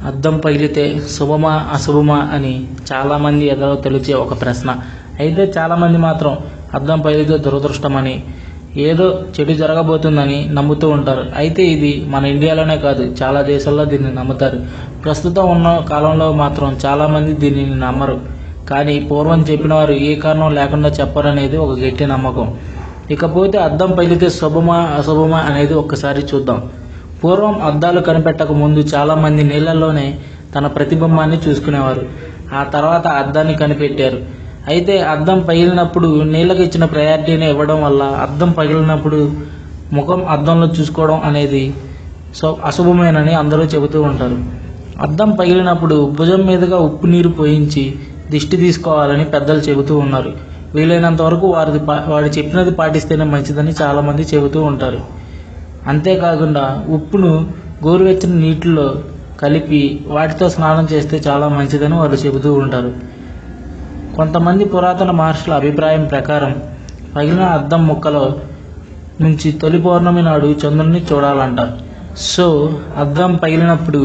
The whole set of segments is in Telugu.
అద్దం పగిలితే శుభమా అశుభమా అని చాలామంది ఎదలో తెలిసే ఒక ప్రశ్న. అయితే చాలామంది మాత్రం అద్దం పగిలితే దురదృష్టమని, ఏదో చెడు జరగబోతుందని నమ్ముతూ ఉంటారు. అయితే ఇది మన ఇండియాలోనే కాదు, చాలా దేశాల్లో దీన్ని నమ్ముతారు. ప్రస్తుతం ఉన్న కాలంలో మాత్రం చాలామంది దీనిని నమ్మరు. కానీ పూర్వం చెప్పిన వారు ఏ కారణం లేకుండా చెప్పరనేది ఒక గట్టి నమ్మకం. ఇకపోతే అద్దం పగిలితే శుభమా అశుభమా అనేది ఒక్కసారి చూద్దాం. పూర్వం అద్దాలు కనిపెట్టక ముందు చాలామంది నీళ్ళల్లోనే తన ప్రతిబింబాన్ని చూసుకునేవారు. ఆ తర్వాత అద్దాన్ని కనిపెట్టారు. అయితే అద్దం పగిలినప్పుడు నీళ్ళకి ఇచ్చిన ప్రయారిటీని ఇవ్వడం వల్ల అద్దం పగిలినప్పుడు ముఖం అద్దంలో చూసుకోవడం అనేది అశుభమేనని అందరూ చెబుతూ ఉంటారు. అద్దం పగిలినప్పుడు భుజం మీదుగా ఉప్పు నీరు పోయించి దిష్టి తీసుకోవాలని పెద్దలు చెబుతూ ఉన్నారు. వీలైనంత వరకు వారు చెప్పినది పాటిస్తేనే మంచిదని చాలామంది చెబుతూ ఉంటారు. అంతేకాకుండా ఉప్పును గోరువెచ్చని నీటిలో కలిపి వాటితో స్నానం చేస్తే చాలా మంచిదని వారు చెబుతూ ఉంటారు. కొంతమంది పురాతన మహర్షుల అభిప్రాయం ప్రకారం పగిలిన అద్దం ముక్కలో నుంచి తొలి పౌర్ణమి నాడు చంద్రుడిని చూడాలంట. సో అద్దం పగిలినప్పుడు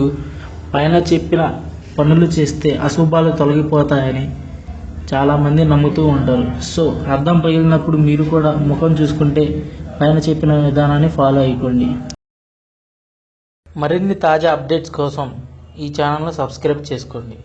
పైన చెప్పిన పనులు చేస్తే అశుభాలు తొలగిపోతాయని చాలామంది నమ్ముతూ ఉంటారు. సో అద్దం పగిలినప్పుడు మీరు కూడా ముఖం చూసుకుంటే పైన చెప్పిన విధానాన్ని ఫాలో అయిపోండి. మరిన్ని తాజా అప్డేట్స్ కోసం ఈ ఛానల్ను సబ్స్క్రైబ్ చేసుకోండి.